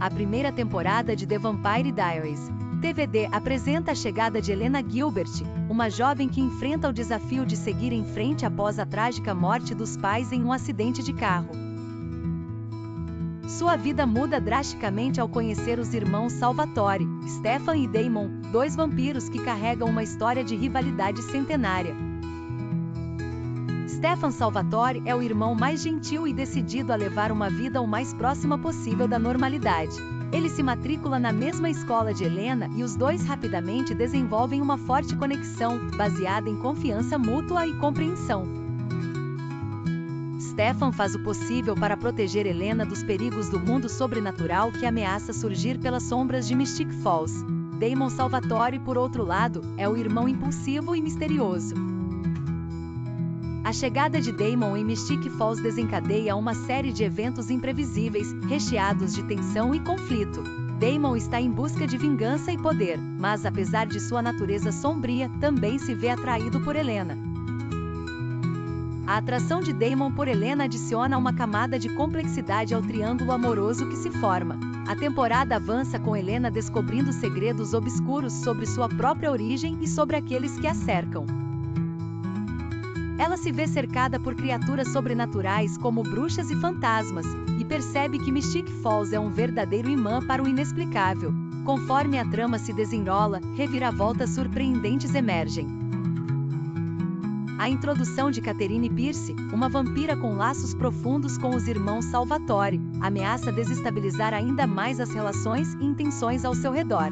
a primeira temporada de The Vampire Diaries. TVD apresenta a chegada de Elena Gilbert, uma jovem que enfrenta o desafio de seguir em frente após a trágica morte dos pais em um acidente de carro. Sua vida muda drasticamente ao conhecer os irmãos Salvatore, Stefan e Damon, dois vampiros que carregam uma história de rivalidade centenária. Stefan Salvatore é o irmão mais gentil e decidido a levar uma vida o mais próxima possível da normalidade. Ele se matricula na mesma escola de Elena e os dois rapidamente desenvolvem uma forte conexão, baseada em confiança mútua e compreensão. Stefan faz o possível para proteger Elena dos perigos do mundo sobrenatural que ameaça surgir pelas sombras de Mystic Falls. Damon Salvatore, por outro lado, é o irmão impulsivo e misterioso. A chegada de Damon em Mystic Falls desencadeia uma série de eventos imprevisíveis, recheados de tensão e conflito. Damon está em busca de vingança e poder, mas apesar de sua natureza sombria, também se vê atraído por Elena. A atração de Damon por Elena adiciona uma camada de complexidade ao triângulo amoroso que se forma. A temporada avança com Elena descobrindo segredos obscuros sobre sua própria origem e sobre aqueles que a cercam. Ela se vê cercada por criaturas sobrenaturais como bruxas e fantasmas, e percebe que Mystic Falls é um verdadeiro imã para o inexplicável. Conforme a trama se desenrola, reviravoltas surpreendentes emergem. A introdução de Catherine Pierce, uma vampira com laços profundos com os irmãos Salvatore, ameaça desestabilizar ainda mais as relações e intenções ao seu redor.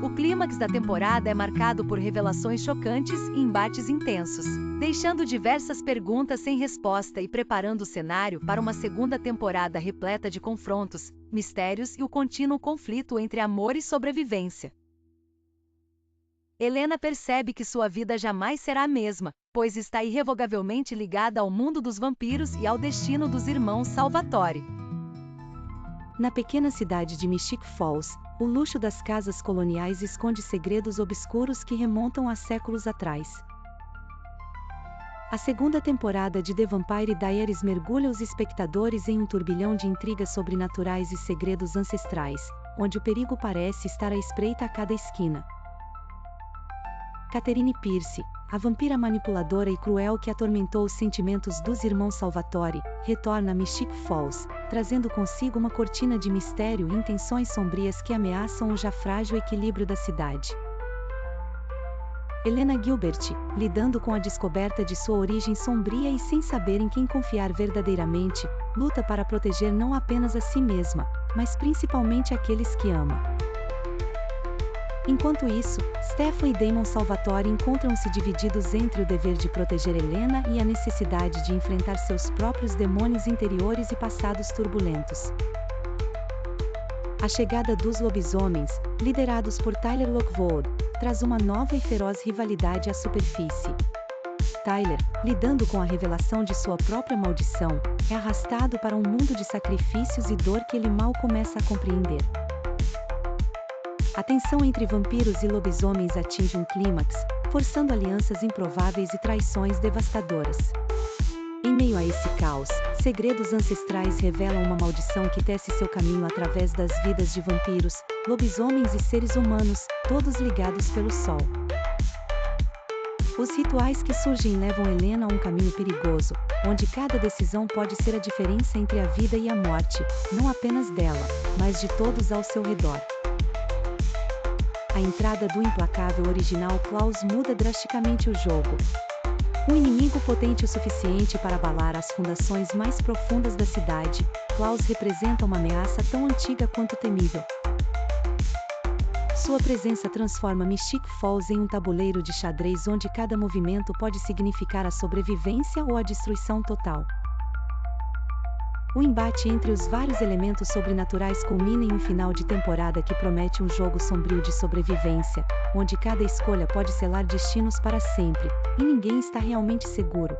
O clímax da temporada é marcado por revelações chocantes e embates intensos, deixando diversas perguntas sem resposta e preparando o cenário para uma segunda temporada repleta de confrontos, mistérios e o contínuo conflito entre amor e sobrevivência. Elena percebe que sua vida jamais será a mesma, pois está irrevogavelmente ligada ao mundo dos vampiros e ao destino dos irmãos Salvatore. Na pequena cidade de Mystic Falls, o luxo das casas coloniais esconde segredos obscuros que remontam a séculos atrás. A segunda temporada de The Vampire Diaries mergulha os espectadores em um turbilhão de intrigas sobrenaturais e segredos ancestrais, onde o perigo parece estar à espreita a cada esquina. Catherine Pierce, a vampira manipuladora e cruel que atormentou os sentimentos dos irmãos Salvatore, retorna a Mystic Falls, trazendo consigo uma cortina de mistério e intenções sombrias que ameaçam o já frágil equilíbrio da cidade. Elena Gilbert, lidando com a descoberta de sua origem sombria e sem saber em quem confiar verdadeiramente, luta para proteger não apenas a si mesma, mas principalmente aqueles que ama. Enquanto isso, Stefan e Damon Salvatore encontram-se divididos entre o dever de proteger Elena e a necessidade de enfrentar seus próprios demônios interiores e passados turbulentos. A chegada dos lobisomens, liderados por Tyler Lockwood, traz uma nova e feroz rivalidade à superfície. Tyler, lidando com a revelação de sua própria maldição, é arrastado para um mundo de sacrifícios e dor que ele mal começa a compreender. A tensão entre vampiros e lobisomens atinge um clímax, forçando alianças improváveis e traições devastadoras. Em meio a esse caos, segredos ancestrais revelam uma maldição que tece seu caminho através das vidas de vampiros, lobisomens e seres humanos, todos ligados pelo sol. Os rituais que surgem levam Elena a um caminho perigoso, onde cada decisão pode ser a diferença entre a vida e a morte, não apenas dela, mas de todos ao seu redor. A entrada do implacável original Klaus muda drasticamente o jogo. Um inimigo potente o suficiente para abalar as fundações mais profundas da cidade, Klaus representa uma ameaça tão antiga quanto temível. Sua presença transforma Mystic Falls em um tabuleiro de xadrez onde cada movimento pode significar a sobrevivência ou a destruição total. O embate entre os vários elementos sobrenaturais culmina em um final de temporada que promete um jogo sombrio de sobrevivência, onde cada escolha pode selar destinos para sempre, e ninguém está realmente seguro.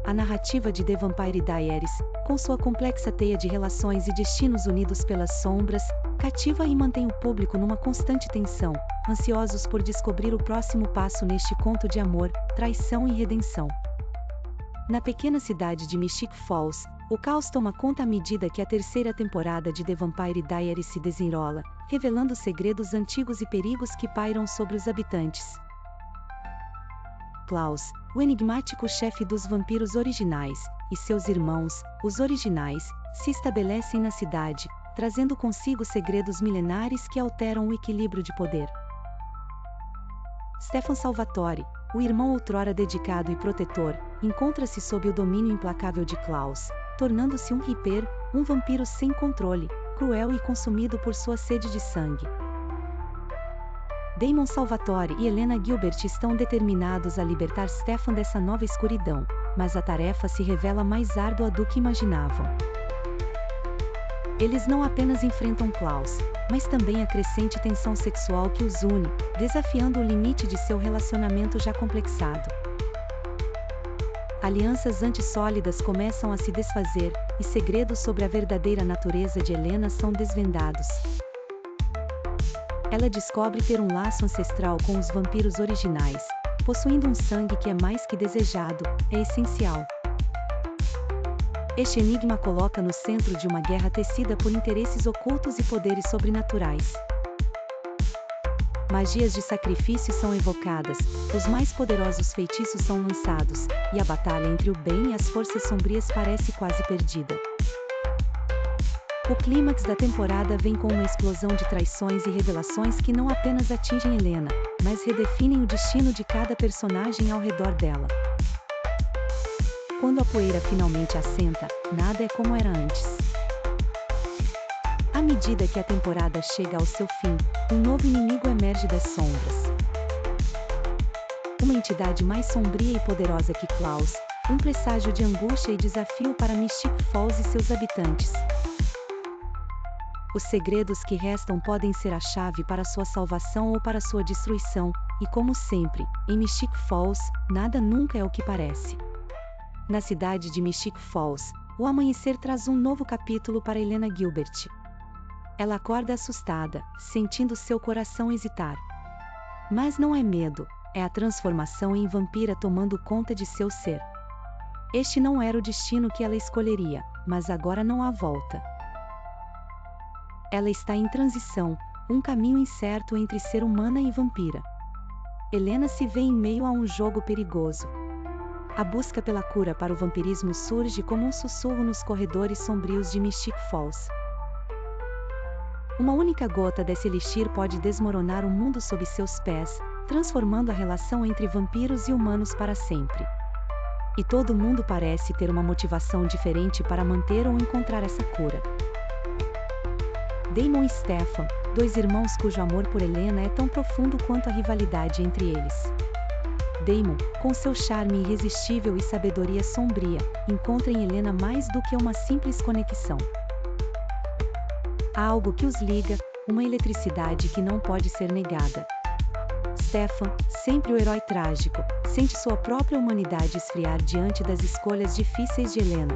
A narrativa de The Vampire Diaries, com sua complexa teia de relações e destinos unidos pelas sombras, cativa e mantém o público numa constante tensão, ansiosos por descobrir o próximo passo neste conto de amor, traição e redenção. Na pequena cidade de Mystic Falls, O caos toma conta à medida que a terceira temporada de The Vampire Diaries se desenrola, revelando segredos antigos e perigos que pairam sobre os habitantes. Klaus, o enigmático chefe dos vampiros originais, e seus irmãos, os originais, se estabelecem na cidade, trazendo consigo segredos milenares que alteram o equilíbrio de poder. Stefan Salvatore, o irmão outrora dedicado e protetor, encontra-se sob o domínio implacável de Klaus, tornando-se um Reaper, um vampiro sem controle, cruel e consumido por sua sede de sangue. Damon Salvatore e Helena Gilbert estão determinados a libertar Stefan dessa nova escuridão, mas a tarefa se revela mais árdua do que imaginavam. Eles não apenas enfrentam Klaus, mas também a crescente tensão sexual que os une, desafiando o limite de seu relacionamento já complexado. Alianças antissólidas começam a se desfazer, e segredos sobre a verdadeira natureza de Helena são desvendados. Ela descobre ter um laço ancestral com os vampiros originais, possuindo um sangue que é mais que desejado, é essencial. Este enigma a coloca no centro de uma guerra tecida por interesses ocultos e poderes sobrenaturais. Magias de sacrifício são evocadas, os mais poderosos feitiços são lançados, e a batalha entre o bem e as forças sombrias parece quase perdida. O clímax da temporada vem com uma explosão de traições e revelações que não apenas atingem Helena, mas redefinem o destino de cada personagem ao redor dela. Quando a poeira finalmente assenta, nada é como era antes. À medida que a temporada chega ao seu fim, um novo inimigo emerge das sombras. Uma entidade mais sombria e poderosa que Klaus, um presságio de angústia e desafio para Mystic Falls e seus habitantes. Os segredos que restam podem ser a chave para sua salvação ou para sua destruição, e como sempre, em Mystic Falls, nada nunca é o que parece. Na cidade de Mystic Falls, o amanhecer traz um novo capítulo para Helena Gilbert. Ela acorda assustada, sentindo seu coração hesitar. Mas não é medo, é a transformação em vampira tomando conta de seu ser. Este não era o destino que ela escolheria, mas agora não há volta. Ela está em transição, um caminho incerto entre ser humana e vampira. Helena se vê em meio a um jogo perigoso. A busca pela cura para o vampirismo surge como um sussurro nos corredores sombrios de Mystic Falls. Uma única gota desse elixir pode desmoronar o mundo sob seus pés, transformando a relação entre vampiros e humanos para sempre. E todo mundo parece ter uma motivação diferente para manter ou encontrar essa cura. Damon e Stefan, dois irmãos cujo amor por Helena é tão profundo quanto a rivalidade entre eles. Damon, com seu charme irresistível e sabedoria sombria, encontra em Helena mais do que uma simples conexão. Há algo que os liga, uma eletricidade que não pode ser negada. Stefan, sempre o herói trágico, sente sua própria humanidade esfriar diante das escolhas difíceis de Helena.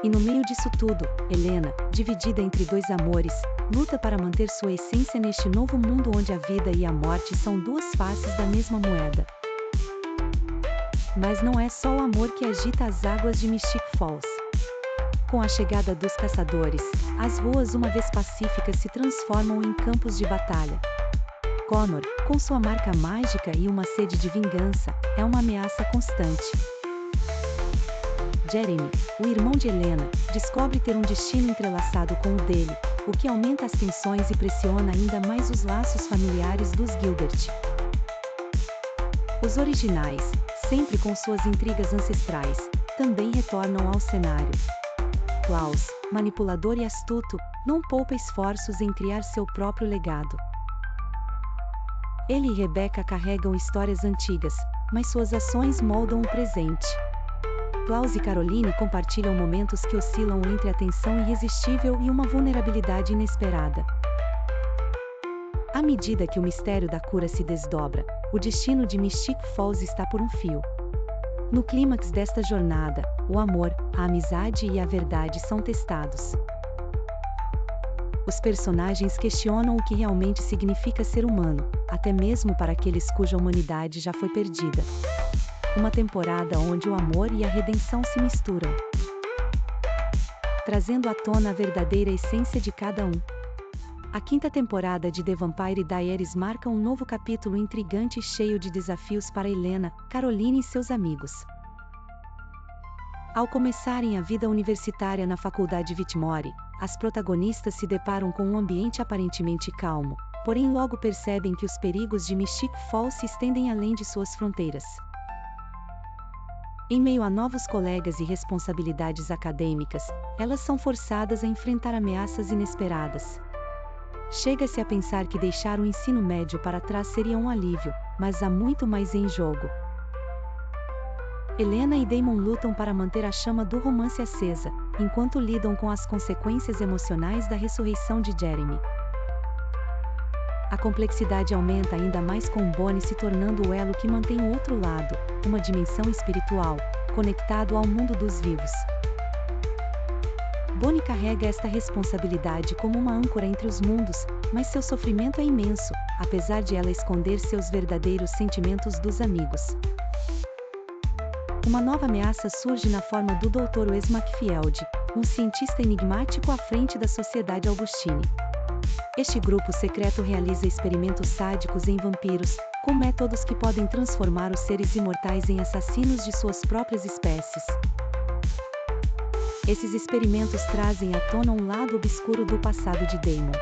E no meio disso tudo, Helena, dividida entre dois amores, luta para manter sua essência neste novo mundo onde a vida e a morte são duas faces da mesma moeda. Mas não é só o amor que agita as águas de Mystic Falls. Com a chegada dos caçadores, as ruas uma vez pacíficas se transformam em campos de batalha. Connor, com sua marca mágica e uma sede de vingança, é uma ameaça constante. Jeremy, o irmão de Helena, descobre ter um destino entrelaçado com o dele, o que aumenta as tensões e pressiona ainda mais os laços familiares dos Gilbert. Os originais, sempre com suas intrigas ancestrais, também retornam ao cenário. Klaus, manipulador e astuto, não poupa esforços em criar seu próprio legado. Ele e Rebecca carregam histórias antigas, mas suas ações moldam o presente. Klaus e Caroline compartilham momentos que oscilam entre a tensão irresistível e uma vulnerabilidade inesperada. À medida que o mistério da cura se desdobra, o destino de Mystic Falls está por um fio. No clímax desta jornada, o amor, a amizade e a verdade são testados. Os personagens questionam o que realmente significa ser humano, até mesmo para aqueles cuja humanidade já foi perdida. Uma temporada onde o amor e a redenção se misturam. trazendo à tona a verdadeira essência de cada um. A quinta temporada de The Vampire Diaries marca um novo capítulo intrigante e cheio de desafios para Helena, Caroline e seus amigos. Ao começarem a vida universitária na Faculdade Whitmore, as protagonistas se deparam com um ambiente aparentemente calmo, porém logo percebem que os perigos de Mystic Falls se estendem além de suas fronteiras. Em meio a novos colegas e responsabilidades acadêmicas, elas são forçadas a enfrentar ameaças inesperadas. Chega-se a pensar que deixar o ensino médio para trás seria um alívio, mas há muito mais em jogo. Helena e Damon lutam para manter a chama do romance acesa, enquanto lidam com as consequências emocionais da ressurreição de Jeremy. A complexidade aumenta ainda mais com Bonnie se tornando o elo que mantém o outro lado, uma dimensão espiritual, conectado ao mundo dos vivos. Bonnie carrega esta responsabilidade como uma âncora entre os mundos, mas seu sofrimento é imenso, apesar de ela esconder seus verdadeiros sentimentos dos amigos. Uma nova ameaça surge na forma do Dr. Wes McField, um cientista enigmático à frente da Sociedade Augustine. Este grupo secreto realiza experimentos sádicos em vampiros, com métodos que podem transformar os seres imortais em assassinos de suas próprias espécies. Esses experimentos trazem à tona um lado obscuro do passado de Damon.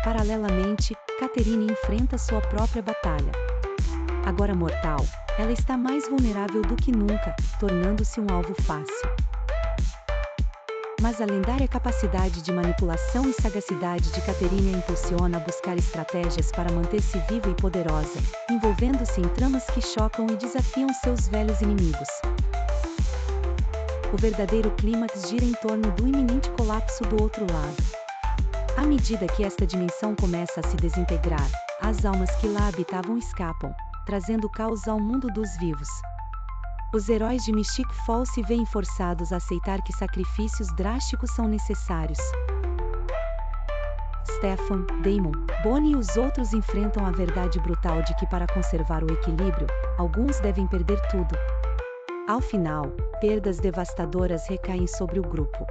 Paralelamente, Catherine enfrenta sua própria batalha. Agora mortal, ela está mais vulnerável do que nunca, tornando-se um alvo fácil. Mas a lendária capacidade de manipulação e sagacidade de Catherine a impulsiona a buscar estratégias para manter-se viva e poderosa, envolvendo-se em tramas que chocam e desafiam seus velhos inimigos. O verdadeiro clímax gira em torno do iminente colapso do outro lado. À medida que esta dimensão começa a se desintegrar, as almas que lá habitavam escapam, trazendo caos ao mundo dos vivos. Os heróis de Mystic Falls se veem forçados a aceitar que sacrifícios drásticos são necessários. Stefan, Damon, Bonnie e os outros enfrentam a verdade brutal de que para conservar o equilíbrio, alguns devem perder tudo. Ao final, perdas devastadoras recaem sobre o grupo.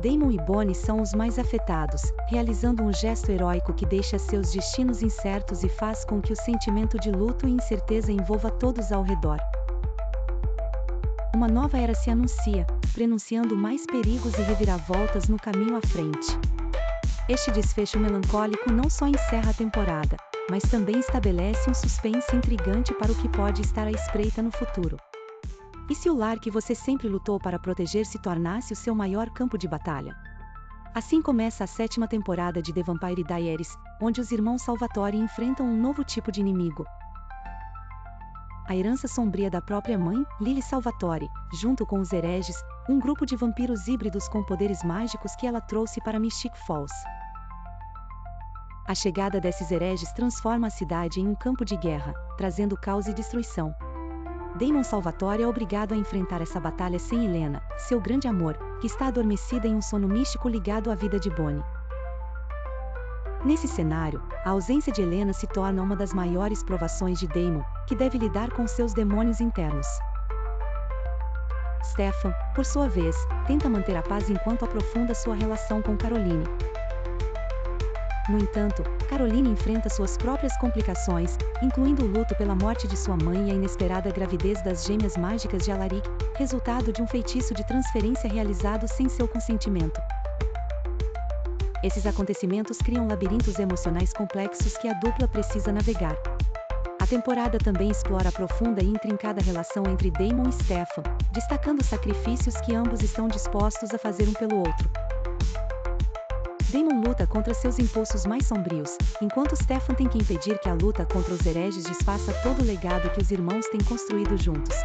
Damon e Bonnie são os mais afetados, realizando um gesto heróico que deixa seus destinos incertos e faz com que o sentimento de luto e incerteza envolva todos ao redor. Uma nova era se anuncia, prenunciando mais perigos e reviravoltas no caminho à frente. Este desfecho melancólico não só encerra a temporada, mas também estabelece um suspense intrigante para o que pode estar à espreita no futuro. E se o lar que você sempre lutou para proteger se tornasse o seu maior campo de batalha? Assim começa a sétima temporada de The Vampire Diaries, onde os irmãos Salvatore enfrentam um novo tipo de inimigo. A herança sombria da própria mãe, Lily Salvatore, junto com os hereges, um grupo de vampiros híbridos com poderes mágicos que ela trouxe para Mystic Falls. A chegada desses hereges transforma a cidade em um campo de guerra, trazendo caos e destruição. Damon Salvatore é obrigado a enfrentar essa batalha sem Helena, seu grande amor, que está adormecida em um sono místico ligado à vida de Bonnie. Nesse cenário, a ausência de Helena se torna uma das maiores provações de Damon, que deve lidar com seus demônios internos. Stefan, por sua vez, tenta manter a paz enquanto aprofunda sua relação com Caroline. No entanto, Caroline enfrenta suas próprias complicações, incluindo o luto pela morte de sua mãe e a inesperada gravidez das gêmeas mágicas de Alaric, resultado de um feitiço de transferência realizado sem seu consentimento. Esses acontecimentos criam labirintos emocionais complexos que a dupla precisa navegar. A temporada também explora a profunda e intrincada relação entre Damon e Stefan, destacando os sacrifícios que ambos estão dispostos a fazer um pelo outro. Damon luta contra seus impulsos mais sombrios, enquanto Stefan tem que impedir que a luta contra os hereges desfaça todo o legado que os irmãos têm construído juntos.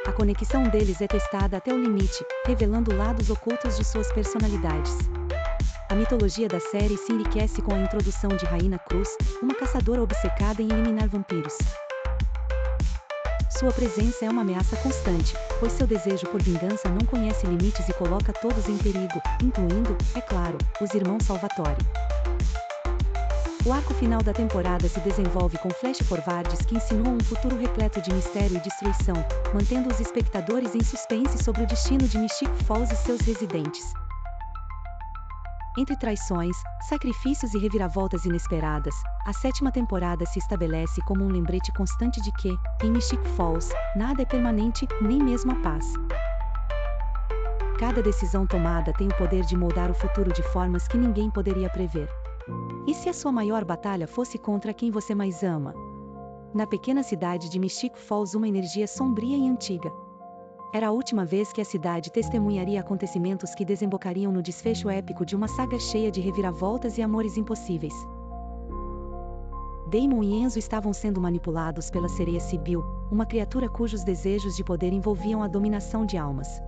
A conexão deles é testada até o limite, revelando lados ocultos de suas personalidades. A mitologia da série se enriquece com a introdução de Raina Cruz, uma caçadora obcecada em eliminar vampiros. Sua presença é uma ameaça constante, pois seu desejo por vingança não conhece limites e coloca todos em perigo, incluindo, é claro, os irmãos Salvatore. O arco final da temporada se desenvolve com flash-forwards que insinuam um futuro repleto de mistério e destruição, mantendo os espectadores em suspense sobre o destino de Mystic Falls e seus residentes. Entre traições, sacrifícios e reviravoltas inesperadas, a 7ª temporada se estabelece como um lembrete constante de que, em Mystic Falls, nada é permanente, nem mesmo a paz. Cada decisão tomada tem o poder de moldar o futuro de formas que ninguém poderia prever. E se a sua maior batalha fosse contra quem você mais ama? Na pequena cidade de Mystic Falls, uma energia sombria e antiga. Era a última vez que a cidade testemunharia acontecimentos que desembocariam no desfecho épico de uma saga cheia de reviravoltas e amores impossíveis. Damon e Enzo estavam sendo manipulados pela sereia Sibyl, uma criatura cujos desejos de poder envolviam a dominação de almas.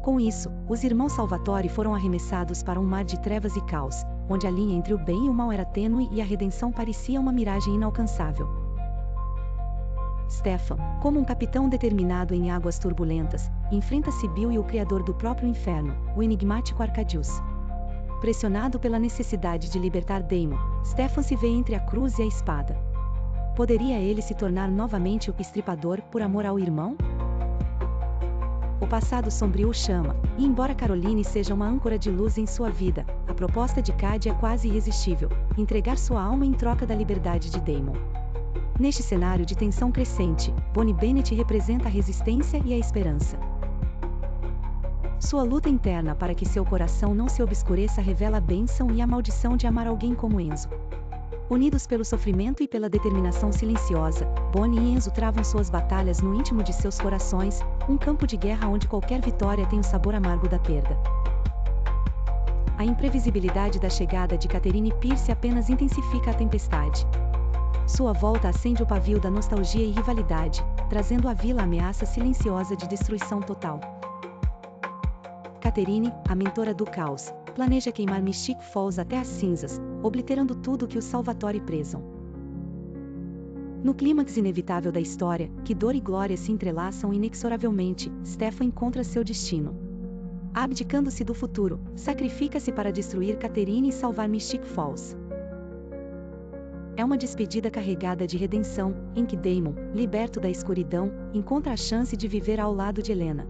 Com isso, os irmãos Salvatore foram arremessados para um mar de trevas e caos, onde a linha entre o bem e o mal era tênue e a redenção parecia uma miragem inalcançável. Stefan, como um capitão determinado em águas turbulentas, enfrenta Sibyl e o criador do próprio inferno, o enigmático Arcadius. Pressionado pela necessidade de libertar Damon, Stefan se vê entre a cruz e a espada. Poderia ele se tornar novamente o estripador por amor ao irmão? O passado sombrio o chama, e embora Caroline seja uma âncora de luz em sua vida, a proposta de Cady é quase irresistível: entregar sua alma em troca da liberdade de Damon. Neste cenário de tensão crescente, Bonnie Bennett representa a resistência e a esperança. Sua luta interna para que seu coração não se obscureça revela a bênção e a maldição de amar alguém como Enzo. Unidos pelo sofrimento e pela determinação silenciosa, Bonnie e Enzo travam suas batalhas no íntimo de seus corações, um campo de guerra onde qualquer vitória tem o sabor amargo da perda. A imprevisibilidade da chegada de Catherine Pierce apenas intensifica a tempestade. Sua volta acende o pavio da nostalgia e rivalidade, trazendo à vila a ameaça silenciosa de destruição total. Catherine, a mentora do caos, planeja queimar Mystic Falls até as cinzas, obliterando tudo que os Salvatore prezam. No clímax inevitável da história, que dor e glória se entrelaçam inexoravelmente, Stefan encontra seu destino. Abdicando-se do futuro, sacrifica-se para destruir Catherine e salvar Mystic Falls. É uma despedida carregada de redenção, em que Damon, liberto da escuridão, encontra a chance de viver ao lado de Helena.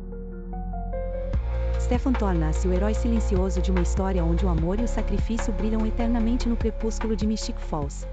Stefan torna-se o herói silencioso de uma história onde o amor e o sacrifício brilham eternamente no crepúsculo de Mystic Falls.